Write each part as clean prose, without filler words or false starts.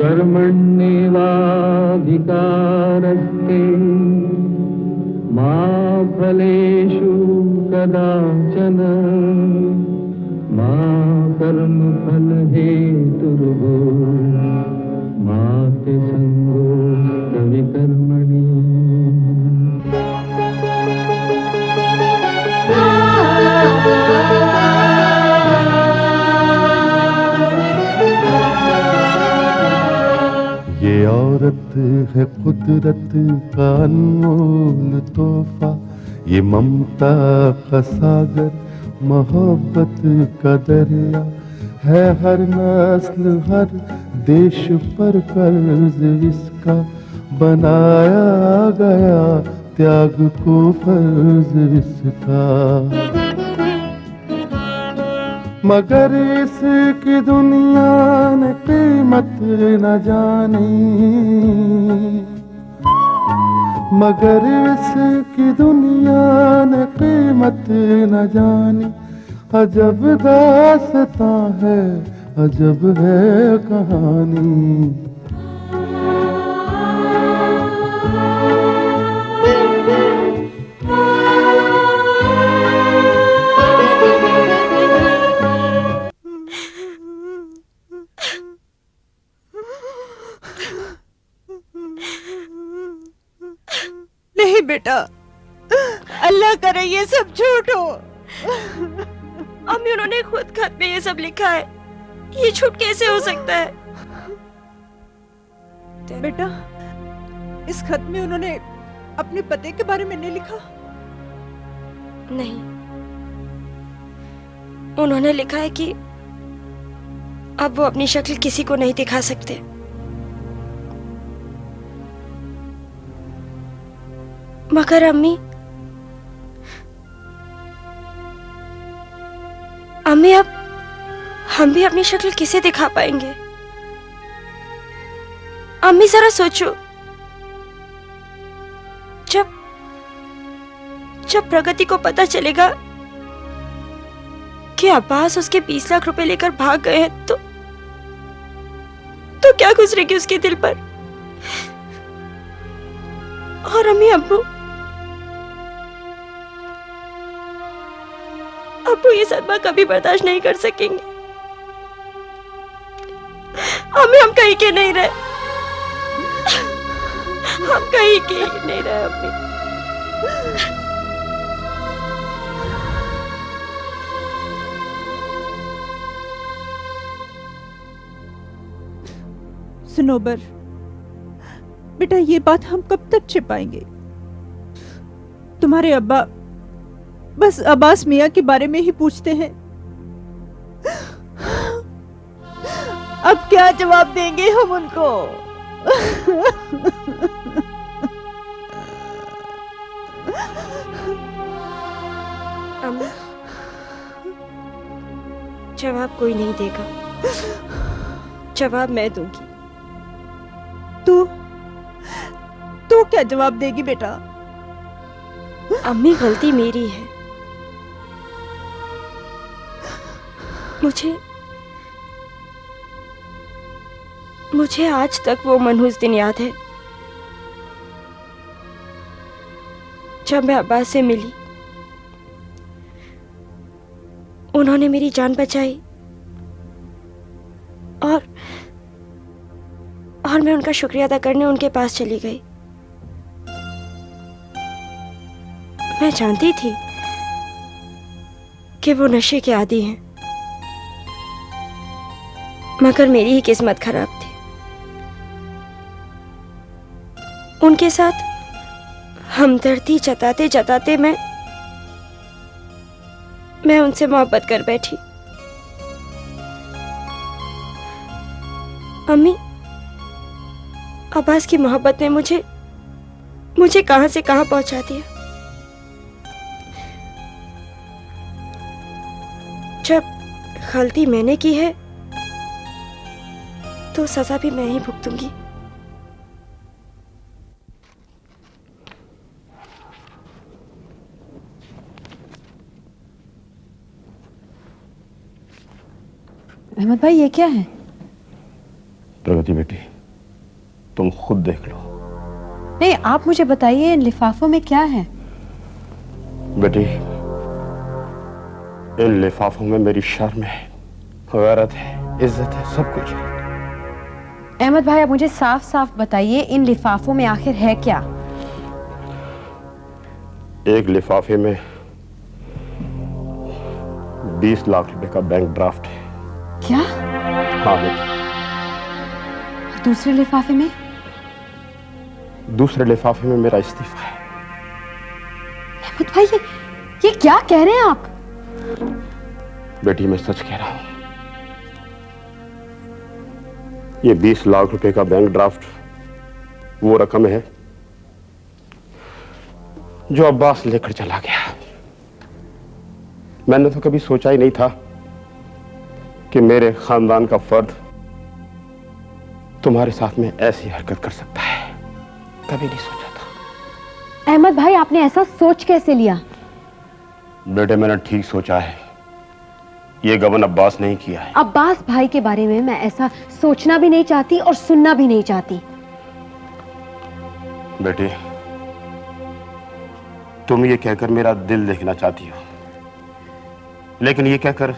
कर्मण्येवाधिकारस्ते मा फलेषु कदाचन मा कर्मफलहेतुर्भूः मा ते सङ्गोऽस्त्वविकर्मणि। ये औरत है कुदरत का अनमोल तोहफा, ये ममता का सागर, मोहब्बत का दरिया है। हर नस्ल हर देश पर कर्ज इसका बनाया गया, त्याग को फर्ज इसका। मगर इसकी दुनिया ने कीमत न जानी, मगर इसकी दुनिया ने कीमत न जानी। अजब दास्तां है, अजब है कहानी। नहीं बेटा, अल्लाह करे ये सब झूठ हो। अम्मी, उन्होंने खुद खत में ये सब लिखा है, ये झूठ कैसे हो सकता है? बेटा, इस खत में उन्होंने अपने पति के बारे में नहीं लिखा? नहीं, उन्होंने लिखा है कि अब वो अपनी शक्ल किसी को नहीं दिखा सकते। मगर अम्मी, अब हम भी अपनी शक्ल किसे दिखा पाएंगे? अम्मी जरा सोचो, जब प्रगति को पता चलेगा कि अब्बास उसके 20 लाख रुपए लेकर भाग गए हैं, तो क्या गुजरेगी उसके दिल पर? और अम्मी, अब्बू ये सदमा कभी बर्दाश्त नहीं कर सकेंगे। अम्मी, हम कहीं के नहीं रहे, हम कहीं के ही नहीं रहे अम्मी। सुनोबर बेटा, ये बात हम कब तक छिपाएंगे? तुम्हारे अब्बा बस अब्बास मियां के बारे में ही पूछते हैं। अब क्या जवाब देंगे हम उनको? अम्मी, जवाब कोई नहीं देगा, जवाब मैं दूंगी। तू क्या जवाब देगी बेटा? अम्मी, गलती मेरी है। मुझे आज तक वो मनहूस दिन याद है जब मैं अब्बास से मिली। उन्होंने मेरी जान बचाई और मैं उनका शुक्रिया अदा करने उनके पास चली गई। मैं जानती थी कि वो नशे के आदी हैं, मगर मेरी ही किस्मत खराब थी। उनके साथ हमदर्दी जताते जताते मैं उनसे मोहब्बत कर बैठी। अम्मी, अब्बास की मोहब्बत ने मुझे कहां से कहां पहुंचा दिया। जब गलती मैंने की है तो सजा भी मैं ही भुगतूंगी। अहमद भाई, ये क्या है? प्रगति बेटी, तुम खुद देख लो। नहीं, आप मुझे बताइए इन लिफाफों में क्या है? बेटी, इन लिफाफों में मेरी शर्म है, गैरत है, इज्जत है, सब कुछ है। अहमद भाई, आप मुझे साफ साफ बताइए इन लिफाफों में आखिर है क्या? एक लिफाफे में 20 लाख रुपए का बैंक ड्राफ्ट है। क्या? हाँ बेटी। दूसरे लिफाफे में? दूसरे लिफाफे में मेरा इस्तीफा है। अहमद भाई, ये क्या कह रहे हैं आप? बेटी, मैं सच कह रहा हूं। ये 20 लाख रुपए का बैंक ड्राफ्ट वो रकम है जो अब्बास लेकर चला गया। मैंने तो कभी सोचा ही नहीं था कि मेरे खानदान का फर्द तुम्हारे साथ में ऐसी हरकत कर सकता है। कभी नहीं सोचा था। अहमद भाई, आपने ऐसा सोच कैसे लिया? बेटे, मैंने ठीक सोचा है। ये गबन अब्बास नहीं किया है। अब्बास भाई के बारे में मैं ऐसा सोचना भी नहीं चाहती और सुनना भी नहीं चाहती। बेटे, तुम ये कहकर मेरा दिल देखना चाहती हो, लेकिन ये कहकर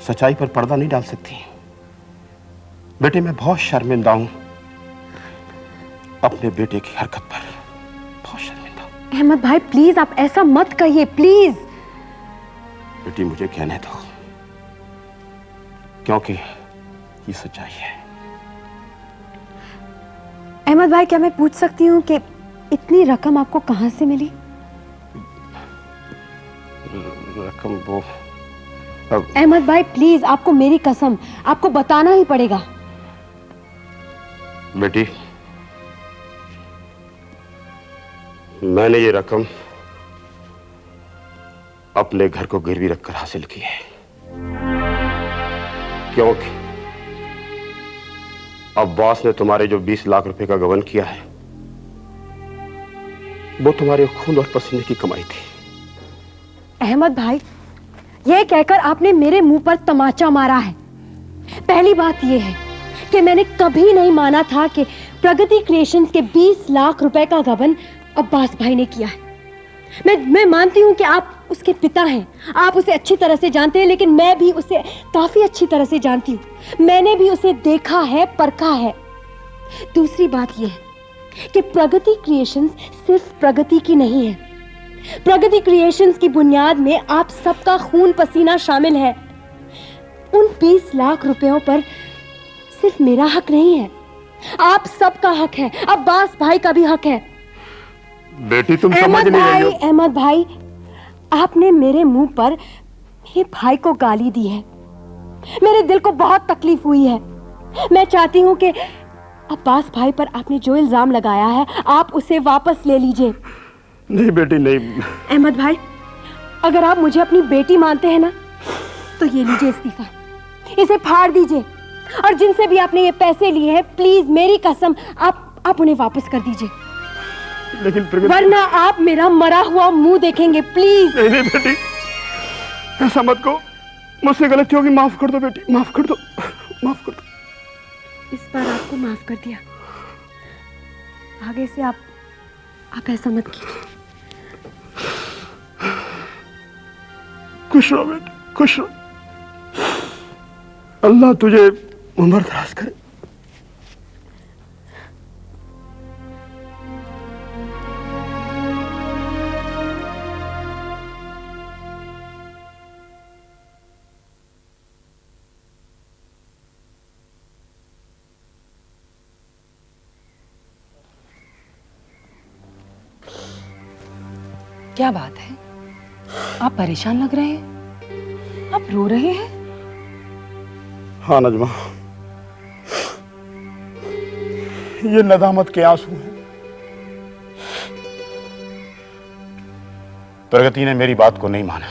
सच्चाई पर पर्दा नहीं डाल सकती। बेटे, मैं बहुत शर्मिंदा हूं अपने बेटे की हरकत पर, बहुत शर्मिंदा हूं। अहमद भाई, प्लीज आप ऐसा मत कहिए, प्लीज। बेटी, मुझे कहने दो, क्योंकि ये सच्चाई है। अहमद भाई, क्या मैं पूछ सकती हूँ कि इतनी रकम आपको कहां से मिली? रकम वो अहमद भाई, प्लीज, आपको मेरी कसम, आपको बताना ही पड़ेगा। बेटी, मैंने ये रकम अपने घर को गिरवी रखकर हासिल की है, क्योंकि अब्बास ने तुम्हारे जो 20 लाख रुपए का गबन किया है वो तुम्हारे खून और पसीने की कमाई थी। अहमद भाई, यह कहकर आपने मेरे मुंह पर तमाचा मारा है। पहली बात यह है कि मैंने कभी नहीं माना था कि प्रगति क्रिएशंस के 20 लाख रुपए का गबन अब्बास भाई ने किया है। मैं मानती हूं कि आप उसके पिता हैं, आप उसे अच्छी तरह से जानते हैं, लेकिन मैं भी उसे काफी अच्छी तरह से जानती हूं। मैंने भी उसे देखा है, परखा है। दूसरी बात यह है कि प्रगति क्रिएशंस सिर्फ प्रगति की नहीं है। प्रगति क्रिएशंस की बुनियाद में आप सबका खून पसीना शामिल है। उन 20 लाख रुपयों पर सिर्फ मेरा हक नहीं है, आप सबका हक है, अब्बास भाई का भी हक है। बेटी, तुम समझ नहीं रही हो। अहमद भाई, आपने मेरे मुंह पर मेरे भाई को गाली दी है। मेरे दिल को बहुत तकलीफ हुई है। मैं चाहती हूं कि अब्बास भाई पर आपने जो इल्जाम लगाया है आप उसे वापस ले लीजिए। नहीं बेटी, नहीं। अहमद भाई, अगर आप मुझे अपनी बेटी मानते हैं ना, तो ये लीजिए इस्तीफा, इसे फाड़ दीजिए, और जिनसे भी आपने ये पैसे लिए हैं, प्लीज मेरी कसम, आप उन्हें वापस कर दीजिए। लेकिन वरना आप मेरा मरा हुआ मुंह देखेंगे। प्लीज। नहीं नहीं बेटी, ऐसा मत कहो। मुझसे गलती होगी, माफ कर दो बेटी, माफ कर दो, माफ कर दो। इस बार आपको माफ कर दिया, आगे से आप ऐसा मत कीजिए। खुश रहो बेटी, खुश रहो। अल्लाह तुझे उम्र दराज करे। क्या बात है, आप परेशान लग रहे हैं, आप रो रहे हैं? हाँ नजमा, ये नदामत के आंसू हैं। प्रगति ने मेरी बात को नहीं माना।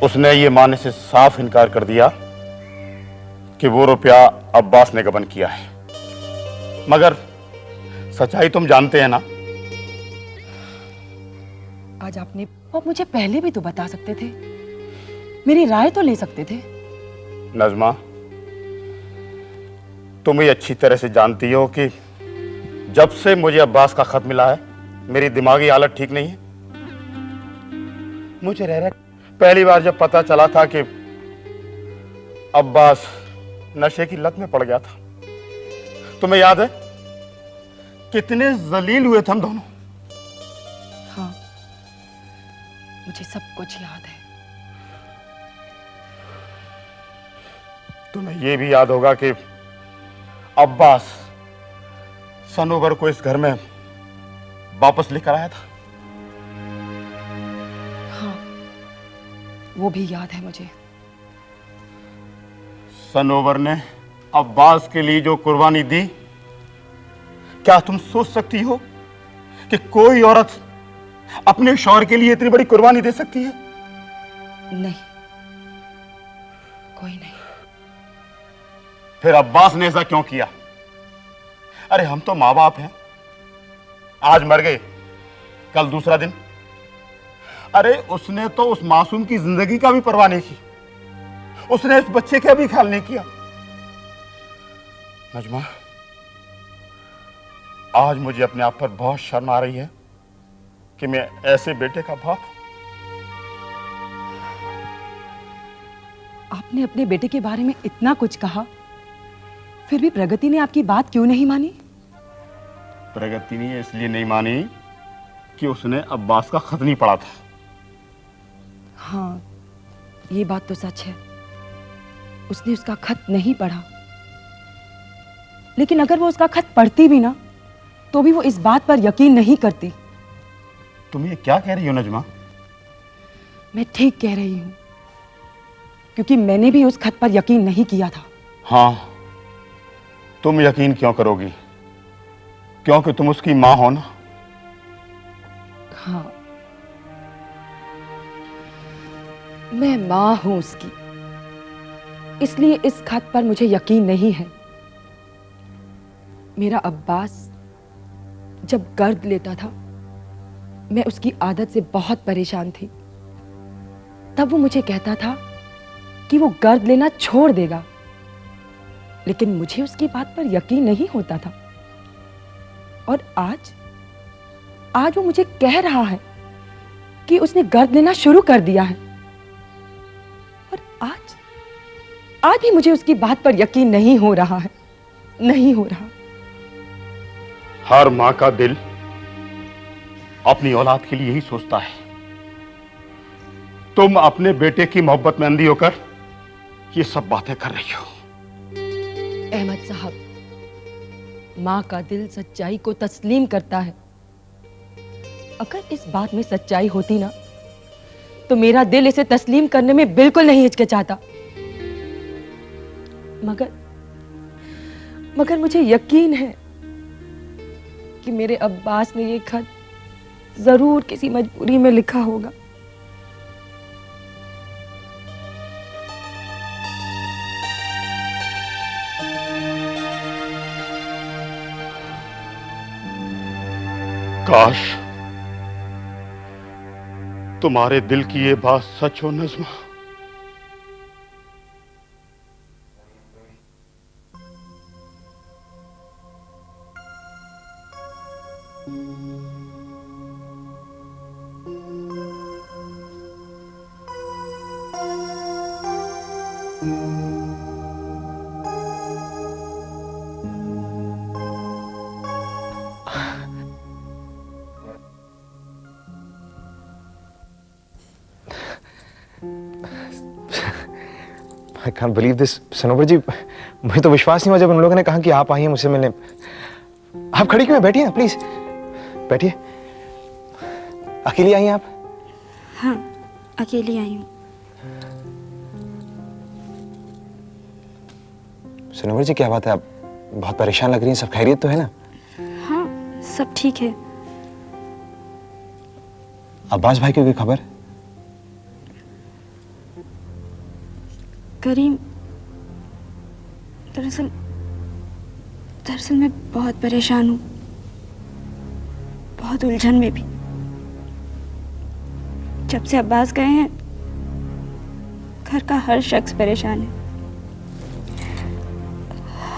उसने ये मानने से साफ इनकार कर दिया कि वो रुपया अब्बास ने गबन किया है। मगर सच्चाई तुम जानते हैं ना। आज आप मुझे पहले भी तो बता सकते थे, मेरी राय तो ले सकते थे। नजमा, तुम ही अच्छी तरह से जानती हो कि जब से मुझे अब्बास का खत मिला है मेरी दिमागी हालत ठीक नहीं है। मुझे रह पहली बार जब पता चला था कि अब्बास नशे की लत में पड़ गया था, तुम्हें याद है कितने जलील हुए थे हम दोनों। हाँ, मुझे सब कुछ याद है। तुम्हें यह भी याद होगा कि अब्बास सनोवर को इस घर में वापस लेकर आया था। हाँ, वो भी याद है मुझे। सनोवर ने अब्बास के लिए जो कुर्बानी दी, क्या तुम सोच सकती हो कि कोई औरत अपने शौहर के लिए इतनी बड़ी कुर्बानी दे सकती है? नहीं, कोई नहीं। फिर अब्बास ने ऐसा क्यों किया? अरे हम तो माँ बाप हैं, आज मर गए कल दूसरा दिन। अरे उसने तो उस मासूम की जिंदगी का भी परवाह नहीं की, उसने इस बच्चे का भी ख्याल नहीं किया। नजमा, आज मुझे अपने आप पर बहुत शर्म आ रही है कि मैं ऐसे बेटे का बाप। आपने अपने बेटे के बारे में इतना कुछ कहा, फिर भी प्रगति ने आपकी बात क्यों नहीं मानी? प्रगति ने इसलिए नहीं मानी कि उसने अब्बास का खत नहीं पढ़ा था। हाँ, ये बात तो सच है, उसने उसका खत नहीं पढ़ा। लेकिन अगर वो उसका खत पढ़ती भी ना, तो भी वो इस बात पर यकीन नहीं करती। तुम ये क्या कह रही हो नजमा? मैं ठीक कह रही हूं, क्योंकि मैंने भी उस खत पर यकीन नहीं किया था। हाँ, तुम यकीन क्यों करोगी? क्योंकि तुम उसकी मां हो ना। हाँ, मैं मां हूं उसकी, इसलिए इस खत पर मुझे यकीन नहीं है। मेरा अब्बास जब गर्द लेता था, मैं उसकी आदत से बहुत परेशान थी। तब वो मुझे कहता था कि वो गर्द लेना छोड़ देगा, लेकिन मुझे उसकी बात पर यकीन नहीं होता था। और आज वो मुझे कह रहा है कि उसने गर्द लेना शुरू कर दिया है। और आज भी मुझे उसकी बात पर यकीन नहीं हो रहा है, नहीं हो रहा। हर मां का दिल अपनी औलाद के लिए यही सोचता है। तुम अपने बेटे की मोहब्बत में अंधी होकर ये सब बातें कर रही हो। अहमद साहब, मां का दिल सच्चाई को तस्लीम करता है। अगर इस बात में सच्चाई होती ना, तो मेरा दिल इसे तस्लीम करने में बिल्कुल नहीं हिचकिचाता। मगर मुझे यकीन है कि मेरे अब्बास ने ये खत जरूर किसी मजबूरी में लिखा होगा। काश तुम्हारे दिल की ये बात सच हो नज़्मा। I can't believe this, सनोवर जी, मुझे तो विश्वास नहीं हुआ जब उन लोगों ने कहा कि आप आई हैं मुझसे मिलने। आप खड़ी क्यों हैं? बैठिए ना प्लीज, बैठिए। अकेली आई हैं आप? हाँ, अकेली आई हूँ। सनोवर जी, क्या बात है, आप बहुत परेशान लग रही हैं। सब खैरियत तो है ना? हाँ, सब ठीक है। अब्बास भाई की कोई खबर? करीम, दरअसल मैं बहुत परेशान हूँ, बहुत उलझन में भी। जब से अब्बास गए हैं, घर का हर शख्स परेशान है।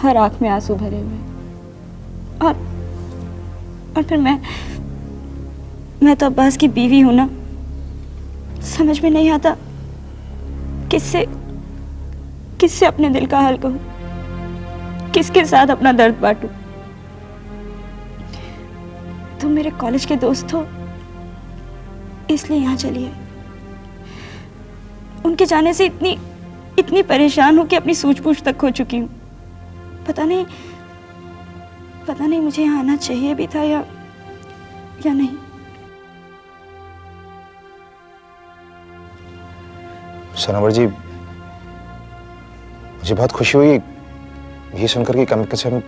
हर आंख में आंसू भरे हुए। और फिर मैं तो अब्बास की बीवी हूं ना, समझ में नहीं आता किससे अपने दिल का हाल कहूं, किसके साथ अपना दर्द बांटूं। तुम मेरे कॉलेज के दोस्त हो, इसलिए यहाँ चली है। उनके जाने से इतनी परेशान हूं कि अपनी सूझबूझ तक खो चुकी हूं। पता नहीं मुझे यहाँ आना चाहिए भी था या नहीं। सनोवर जी, मुझे बहुत खुशी हुई ये सुनकर कि कम से कम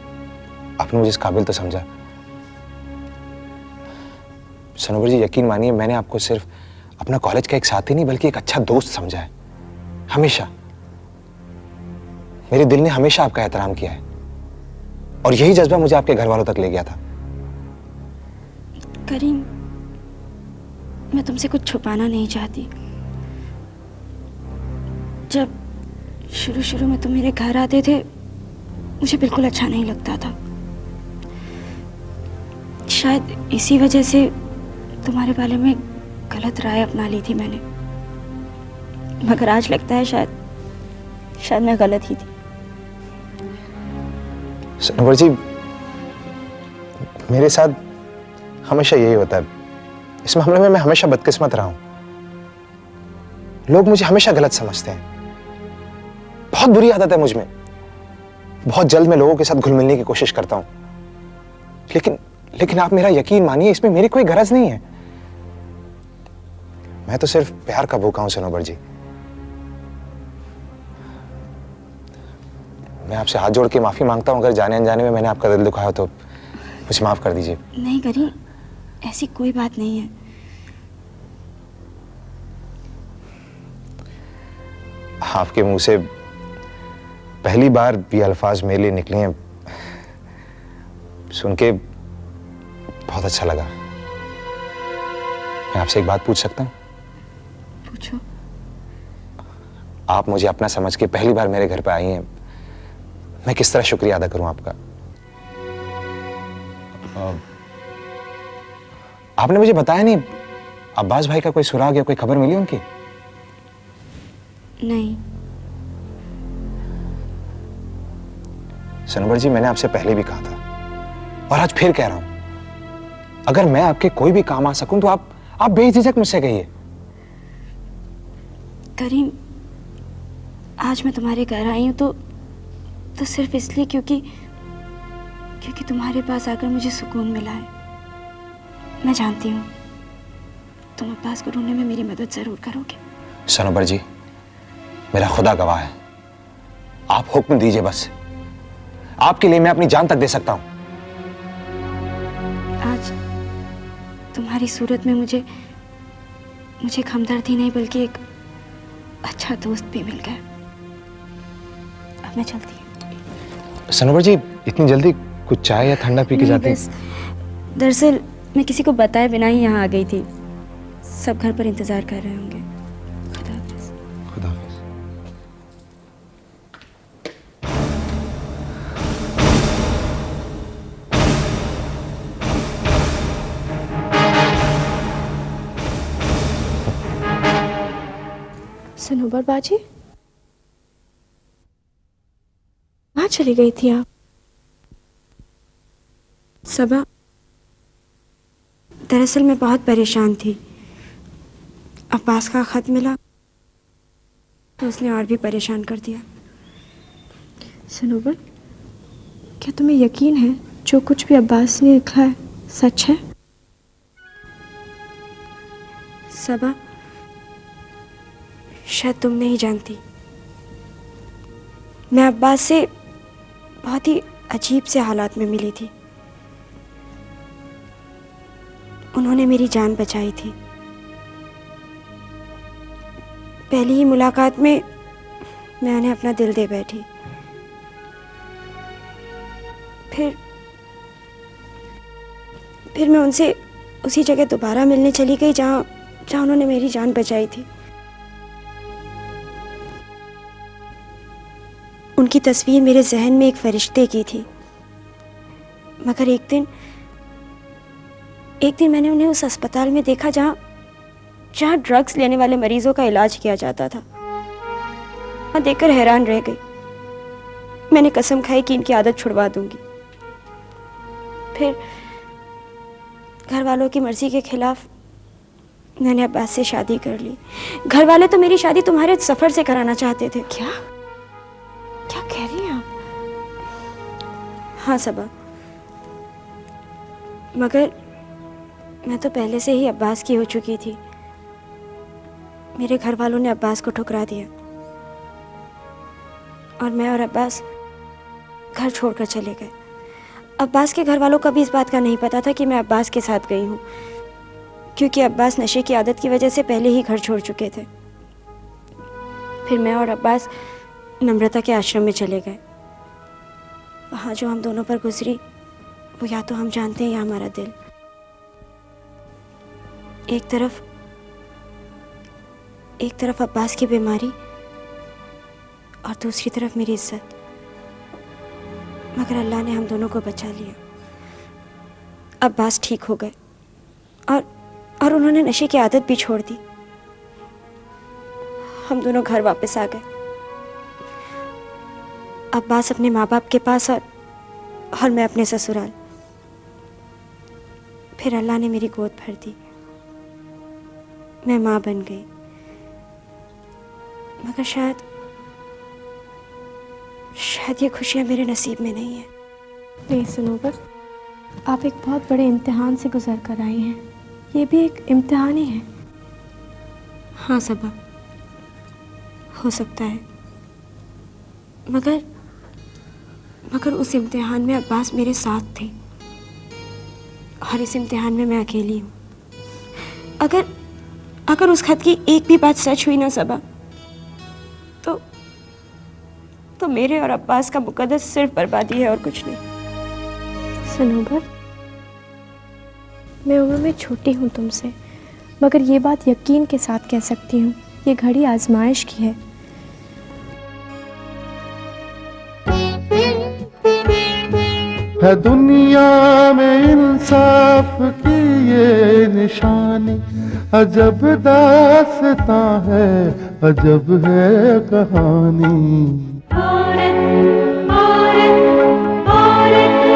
आपने मुझे इस काबिल तो समझा। सनोवर जी, यकीन मानिए, मैंने आपको सिर्फ अपना कॉलेज का एक साथी नहीं बल्कि एक अच्छा दोस्त समझा है। हमेशा मेरे दिल ने हमेशा आपका एहतराम किया है और यही जज्बा मुझे आपके घर वालों तक ले गया था। करीम, मैं तुमसे कुछ छुपाना नहीं चाहती। जब शुरू में तुम मेरे घर आते थे, मुझे बिल्कुल अच्छा नहीं लगता था। शायद इसी वजह से तुम्हारे बारे में गलत राय अपना ली थी मैंने, मगर आज लगता है शायद मैं गलत ही थी। सनोवर जी, मेरे साथ हमेशा यही होता है। इस मामले में मैं हमेशा बदकिस्मत रहा हूं। लोग मुझे हमेशा गलत समझते हैं। बहुत बुरी आदत है मुझ में। बहुत जल्द मैं लोगों के साथ घुल मिलने की कोशिश करता हूं, लेकिन आप मेरा यकीन मानिए, इसमें मेरी कोई गरज नहीं है। मैं तो सिर्फ प्यार का भूखा हूं सनोवर जी। मैं आपसे हाथ जोड़ के माफी मांगता हूं अगर जाने अनजाने में मैंने आपका दिल दुखाया तो मुझे माफ कर दीजिए। नहीं करीम, ऐसी कोई बात नहीं है। आपके मुंह से पहली बार ये अल्फाज मेरे लिए निकले हैं, सुन के बहुत अच्छा लगा। मैं आपसे एक बात पूछ सकता हूं? पूछो। आप मुझे अपना समझ के पहली बार मेरे घर पे आई हैं, मैं किस तरह शुक्रिया अदा करूं आपका? आपने मुझे बताया नहीं, अब्बास भाई का कोई सुराग या कोई खबर मिली उनकी? नहीं। सनोवर जी, मैंने आपसे पहले भी कहा था और आज फिर कह रहा हूं, अगर मैं आपके कोई भी काम आ सकूं तो आप बेझिझक मुझसे कहिए। करीम, आज मैं तुम्हारे घर आई हूं तो सिर्फ इसलिए क्योंकि तुम्हारे पास आकर मुझे सुकून मिला है। मैं जानती हूँ तुम अब्बास को ढूंढने में मेरी मदद जरूर करोगे। सनोवर जी, मेरा खुदा गवाह है, आप हुक्म दीजिए बस। आपके लिए मैं अपनी जान तक दे सकता हूं। आज तुम्हारी सूरत में मुझे एक हमदर्द ही नहीं बल्कि एक अच्छा दोस्त भी मिल गया। अब मैं चलती हूँ। सनोवर जी, इतनी जल्दी कुछ चाय या ठंडा पी के जाती? दरअसल मैं किसी को बताए बिना ही यहाँ आ गई थी। सब घर पर इंतजार कर रहे होंगे। खुदा हाफिज़। खुदा हाफिज़। सनोबर बाजी, कहाँ चली गई थी आप? सबा, दरअसल मैं बहुत परेशान थी। अब्बास का खत मिला तो उसने और भी परेशान कर दिया। सनोबर, क्या तुम्हें यकीन है जो कुछ भी अब्बास ने लिखा है सच है? सबा, शायद तुम नहीं जानती, मैं अब्बास से बहुत ही अजीब से हालात में मिली थी। उन्होंने मेरी जान बचाई थी। पहली ही मुलाकात में मैं उन्हें अपना दिल दे बैठी। फिर मैं उनसे उसी जगह दोबारा मिलने चली गई जहाँ उन्होंने मेरी जान बचाई थी। उनकी तस्वीर मेरे जहन में एक फरिश्ते की थी, मगर एक दिन मैंने उन्हें उस अस्पताल में देखा जहाँ ड्रग्स लेने वाले मरीजों का इलाज किया जाता था। मैं देखकर हैरान रह गई। मैंने कसम खाई कि इनकी आदत छुड़वा दूंगी। फिर घर वालों की मर्जी के खिलाफ मैंने अब्बास से शादी कर ली। घर वाले तो मेरी शादी तुम्हारे सफर से कराना चाहते थे। क्या कह रही हैं आप? हाँ सबा, मगर मैं तो पहले से ही अब्बास की हो चुकी थी। मेरे घर वालों ने अब्बास को ठुकरा दिया और मैं और अब्बास घर छोड़कर चले गए। अब्बास के घर वालों का भी इस बात का नहीं पता था कि मैं अब्बास के साथ गई हूँ, क्योंकि अब्बास नशे की आदत की वजह से पहले ही घर छोड़ चुके थे। फिर मैं और अब्बास नम्रता के आश्रम में चले गए। वहाँ जो हम दोनों पर गुजरी वो या तो हम जानते हैं या हमारा दिल। एक तरफ अब्बास की बीमारी और दूसरी तरफ मेरी इज्जत। मगर अल्लाह ने हम दोनों को बचा लिया। अब्बास ठीक हो गए और उन्होंने नशे की आदत भी छोड़ दी। हम दोनों घर वापस आ गए। अब्बास अपने माँ बाप के पास और मैं अपने ससुराल। फिर अल्लाह ने मेरी गोद भर दी। मैं माँ बन गई। मगर शायद ये खुशियाँ मेरे नसीब में नहीं है। नहीं सनोबर, आप एक बहुत बड़े इम्तिहान से गुजर कर आई हैं। ये भी एक इम्तिहान ही है। हाँ सबा, हो सकता है, मगर उस इम्तिहान में अब्बास मेरे साथ थे और इस इम्तिहान में मैं अकेली हूँ। अगर उस खत की एक भी बात सच हुई ना सबा, तो मेरे और अब्बास का मुकद्दस सिर्फ बर्बादी है और कुछ नहीं। सनोबर, मैं उम्र में छोटी हूँ तुमसे, मगर ये बात यकीन के साथ कह सकती हूँ, ये घड़ी आजमाइश की है। है दुनिया में इंसाफ की ये निशानी, अजब दास्तां है, अजब है कहानी। औरत, औरत, औरत